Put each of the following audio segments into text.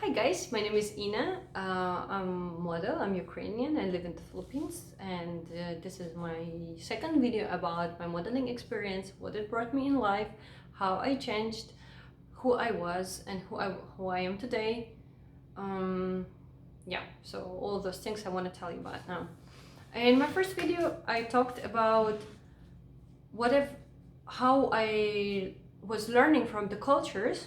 Hi guys, my name is Ina. I'm model, I'm Ukrainian, I live in the Philippines, and this is my second video about my modeling experience, what it brought me in life, how I changed, who I was and who I am today. Yeah, so all those things I want to tell you about now. In my first video I talked about what if how I was learning from the cultures,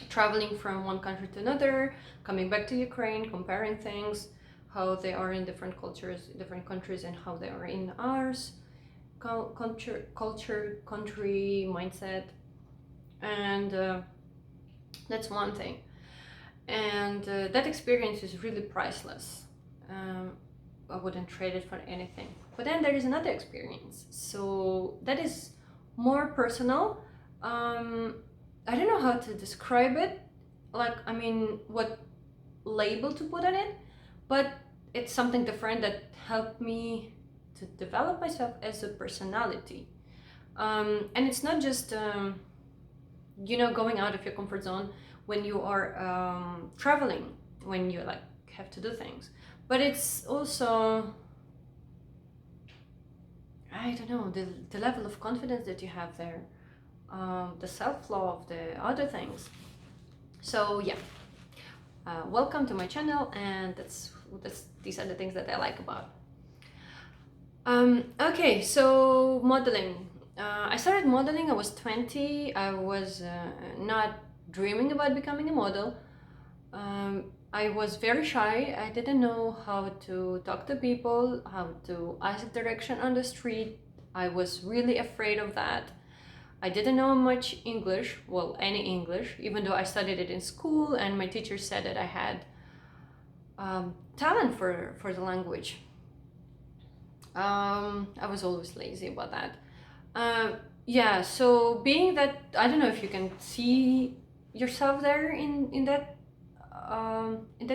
traveling from one country to another, coming back to Ukraine, comparing things, how they are in different cultures, different countries, and how they are in ours, country mindset, and that's one thing. And that experience is really priceless. I wouldn't trade it for anything. But then there is another experience, so that is more personal. I don't know how to describe it, what label to put on it, but it's something different that helped me to develop myself as a personality. And it's not just going out of your comfort zone when you are traveling, when you have to do things, but it's also, I don't know, the level of confidence that you have there, the self-love, the other things. So yeah, welcome to my channel, and these are the things that I like about. Okay, so modeling. I started modeling, I was 20. I was not dreaming about becoming a model. I was very shy. I didn't know how to talk to people, how to ask direction on the street. I was really afraid of that. I didn't know much English, well, any English, even though I studied it in school and my teacher said that I had talent for the language. I was always lazy about that. Yeah, so being that, I don't know if you can see yourself there in that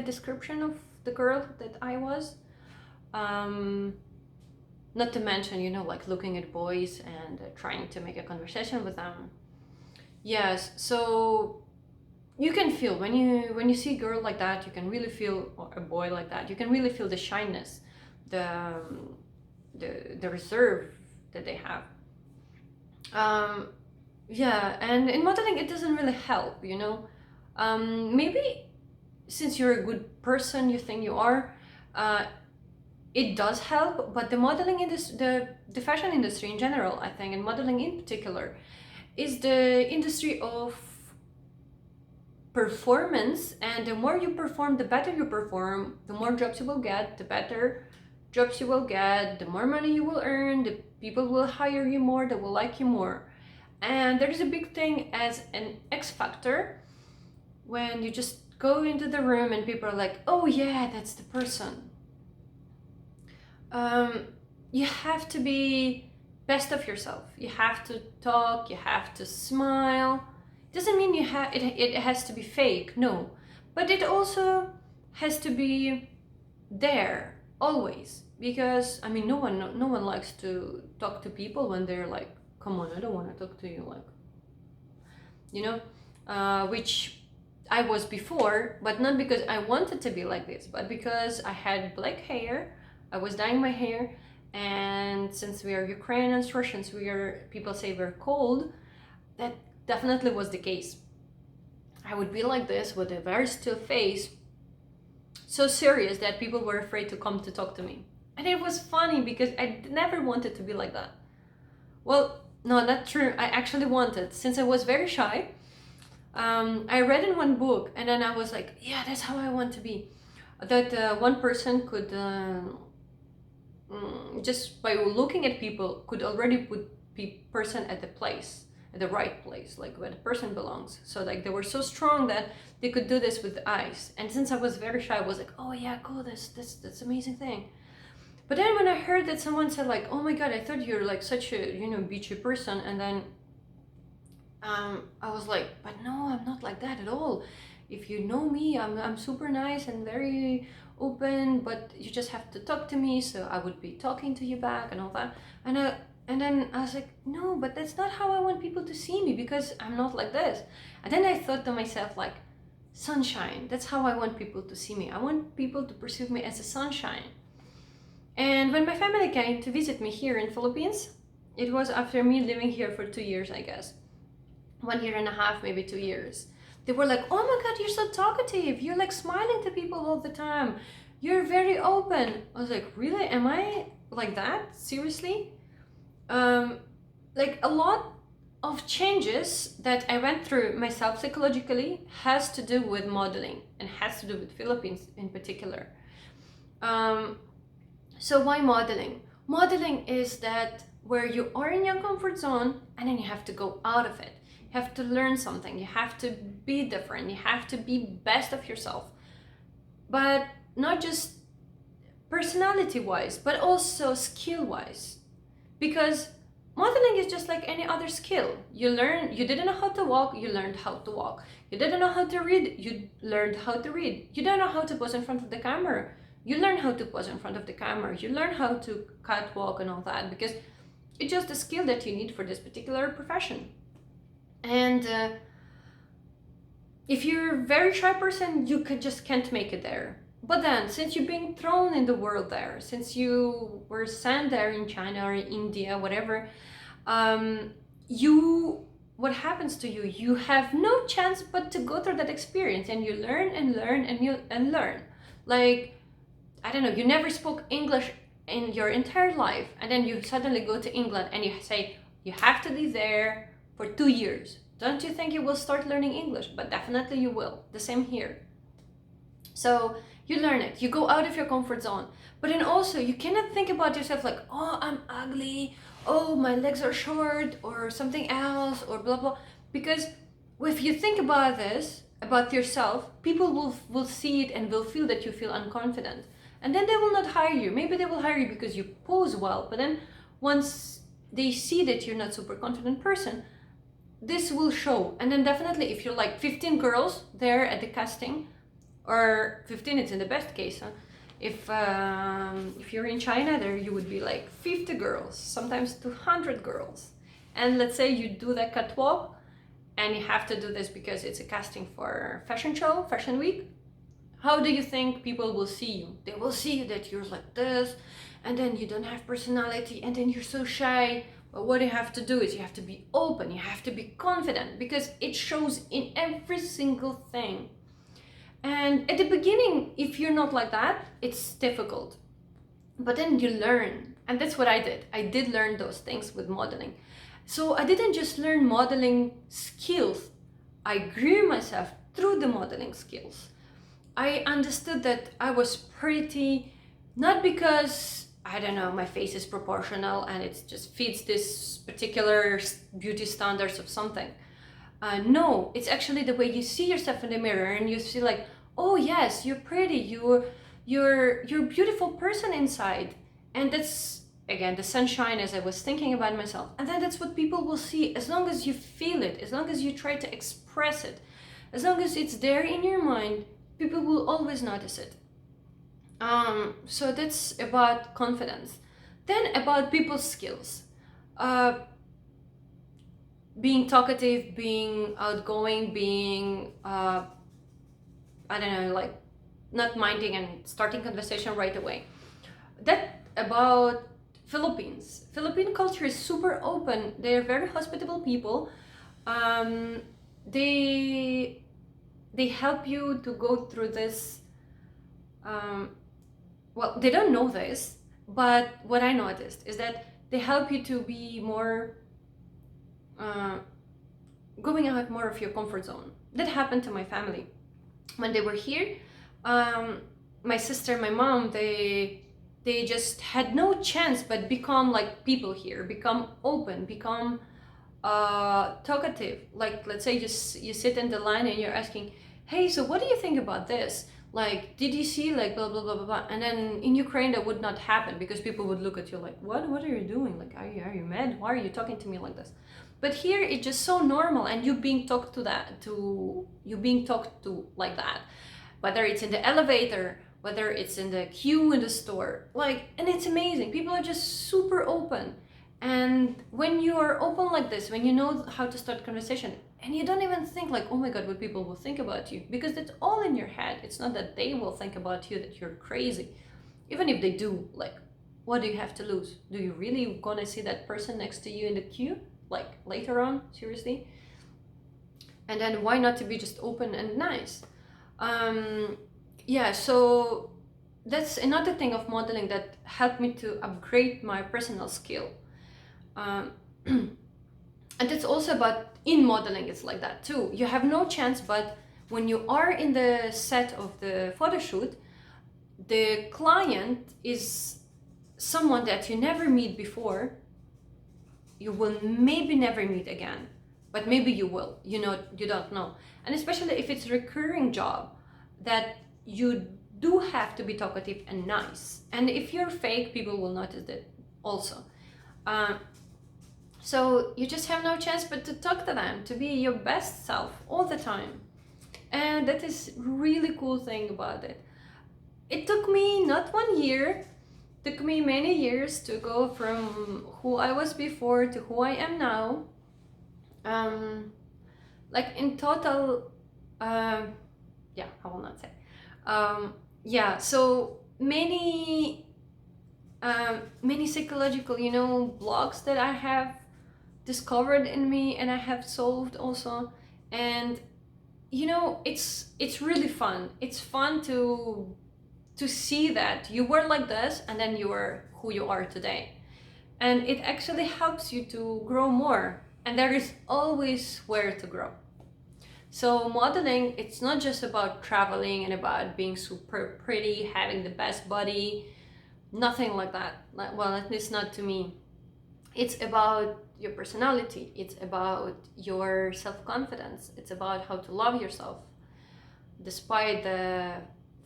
description of the girl that I was. Not to mention, looking at boys and trying to make a conversation with them. Yes, so you can feel when you see a girl like that, you can really feel, or a boy like that, you can really feel the shyness, the reserve that they have. Yeah, and in modeling it doesn't really help, maybe since you're a good person, you think you are, it does help, but the modeling industry, the fashion industry in general, I think, and modeling in particular, is the industry of performance, and the more you perform, the better you perform, the more jobs you will get, the better jobs you will get, the more money you will earn, the people will hire you more, they will like you more. And there's a big thing as an X factor when you just go into the room and people are like, oh yeah, that's the person. You have to be best of yourself. You have to talk, you have to smile. Doesn't mean it has to be fake, no. But it also has to be there always, because I mean no one likes to talk to people when they're like, come on, I don't want to talk to you, which I was before, but not because I wanted to be like this, but because I had black hair, I was dyeing my hair, and since we are Ukrainians, Russians, people say we're cold, that definitely was the case. I would be like this with a very still face, so serious that people were afraid to come to talk to me. And it was funny because I never wanted to be like that. Well, no, not true. I actually wanted, since I was very shy. I read in one book, and then I was like, yeah, that's how I want to be. That one person could, just by looking at people, could already put person at the right place, like where the person belongs. So like they were so strong that they could do this with the eyes. And since I was very shy, I was like, oh yeah, cool, that's amazing thing. But then when I heard that someone said like, oh my god, I thought you're like such a beachy person, and then I was like, but no, I'm not like that at all. If you know me, I'm super nice and very open, but you just have to talk to me, so I would be talking to you back and all that. And then I was like, no, but that's not how I want people to see me, because I'm not like this. And then I thought to myself like, sunshine. That's how I want people to see me. I want people to perceive me as a sunshine. And when my family came to visit me here in Philippines, it was after me living here for 2 years, I guess. 1.5 years, maybe 2 years. They were like, oh my God, you're so talkative. You're like smiling to people all the time. You're very open. I was like, really? Am I like that? Seriously? Like a lot of changes that I went through myself psychologically has to do with modeling and has to do with Philippines in particular. So why modeling? Modeling is that where you are in your comfort zone and then you have to go out of it. You have to learn something. You have to be different. You have to be best of yourself. But not just personality-wise, but also skill-wise. Because modeling is just like any other skill. You didn't know how to walk, you learned how to walk. You didn't know how to read, you learned how to read. You don't know how to pose in front of the camera. You learn how to pose in front of the camera. You learn how to catwalk and all that, because it's just a skill that you need for this particular profession. And if you're a very shy person, you can't make it there. But then, since you're being thrown in the world there, since you were sent there in China or in India, whatever, what happens to you? You have no chance but to go through that experience, and you learn and learn and learn. Like, I don't know, you never spoke English in your entire life, and then you suddenly go to England and you say you have to be there for 2 years. Don't you think you will start learning English? But definitely you will. The same here. So you learn it, you go out of your comfort zone, but then also you cannot think about yourself like, oh, I'm ugly, oh, my legs are short, or something else, or blah blah. Because if you think about this, about yourself, people will see it and will feel that you feel unconfident, and then they will not hire you. Maybe they will hire you because you pose well, but then once they see that you're not super confident person, this will show. And then definitely if you're like 15 girls there at the casting, or 15, it's in the best case, huh? If you're in China, there you would be like 50 girls, sometimes 200 girls. And let's say you do that catwalk, and you have to do this because it's a casting for fashion show, fashion week. How do you think people will see you? They will see that you're like this, and then you don't have personality, and then you're so shy. But what you have to do is you have to be open, you have to be confident, because it shows in every single thing. And at the beginning, if you're not like that, it's difficult. But then you learn. And that's what I did. I did learn those things with modeling. So I didn't just learn modeling skills. I grew myself through the modeling skills. I understood that I was pretty, not because, I don't know, my face is proportional and it just fits this particular beauty standards of something. No, it's actually the way you see yourself in the mirror, and you see like, oh yes, you're pretty, you're a beautiful person inside. And that's, again, the sunshine, as I was thinking about myself. And then that's what people will see, as long as you feel it, as long as you try to express it, as long as it's there in your mind, people will always notice it. So that's about confidence. Then about people's skills. Being talkative, being outgoing, being, I don't know, like not minding and starting conversation right away. That about Philippines. Philippine culture is super open. They're very hospitable people. They help you to go through this. Well, they don't know this, but what I noticed is that they help you to be more going out more of your comfort zone. That happened to my family when they were here. My sister, my mom, they just had no chance but become like people here, become open, become talkative. Like, let's say you sit in the line and you're asking, hey, so what do you think about this? Like, did you see like blah blah blah blah blah? And then in Ukraine that would not happen, because people would look at you like, what are you doing? Like, are you mad? Why are you talking to me like this? But here it's just so normal, and you being talked to like that, whether it's in the elevator, whether it's in the queue in the store, like, and it's amazing. People are just super open. And when you are open like this, when you know how to start conversation, and you don't even think like, oh my god, what people will think about you, because it's all in your head. It's not that they will think about you, that you're crazy. Even if they do, like, what do you have to lose? Do you really gonna see that person next to you in the queue, like later on? Seriously? And then why not to be just open and nice? Yeah, so that's another thing of modeling that helped me to upgrade my personal skill. Um, and it's also about, in modeling it's like that too. You have no chance, but when you are in the set of the photo shoot, the client is someone that you never meet before. You will maybe never meet again, but maybe you will, you know, you don't know. And especially if it's a recurring job, that you do have to be talkative and nice. And if you're fake, people will notice that also. So you just have no chance but to talk to them, to be your best self all the time. And that is really cool thing about it. It took me not 1 year, took me many years to go from who I was before to who I am now. Like in total, yeah, I will not say. Yeah, so many psychological, you know, blocks that I have discovered in me and I have solved also. And you know, it's really fun. It's fun to see that you were like this and then you are who you are today. And it actually helps you to grow more. And there is always where to grow. So modeling, it's not just about traveling and about being super pretty, having the best body, nothing like that. Well, at least not to me. It's about your personality. It's about your self-confidence. It's about how to love yourself, despite the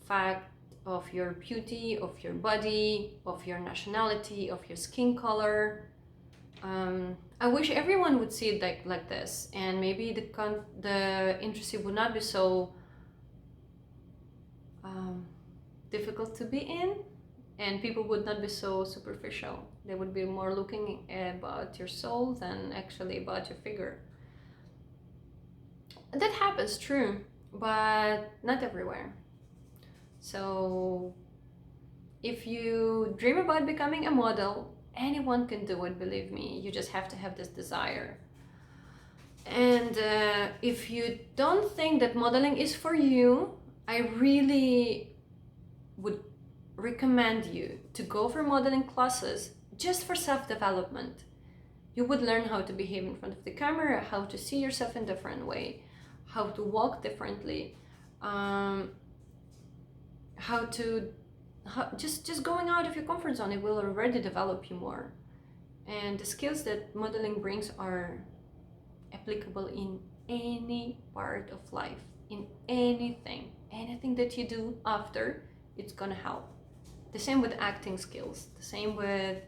fact of your beauty, of your body, of your nationality, of your skin color. I wish everyone would see it like this, and maybe the industry would not be so difficult to be in, and people would not be so superficial. They would be more looking about your soul than actually about your figure. That happens, true, but not everywhere. So if you dream about becoming a model, anyone can do it, believe me. You just have to have this desire. And if you don't think that modeling is for you, I really would recommend you to go for modeling classes just for self-development. You would learn how to behave in front of the camera, how to see yourself in a different way, how to walk differently, just going out of your comfort zone. It will already develop you more. And the skills that modeling brings are applicable in any part of life, in anything that you do after, it's gonna help. The same with acting skills, the same with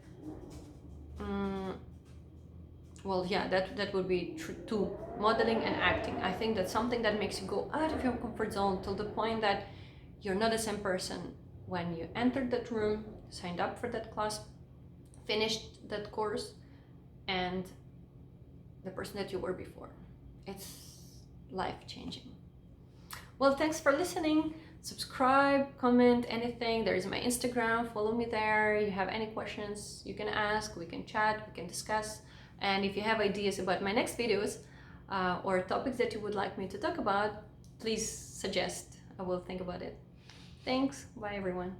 well, yeah, that would be true too. Modeling and acting, I think that's something that makes you go out of your comfort zone till the point that you're not the same person when you entered that room, signed up for that class, finished that course, and the person that you were before. It's life-changing. Well, thanks for listening. Subscribe, comment, anything. There is my Instagram, follow me there. You have any questions, you can ask, we can chat, we can discuss. And if you have ideas about my next videos or topics that you would like me to talk about, please suggest. I will think about it. Thanks. Bye, everyone.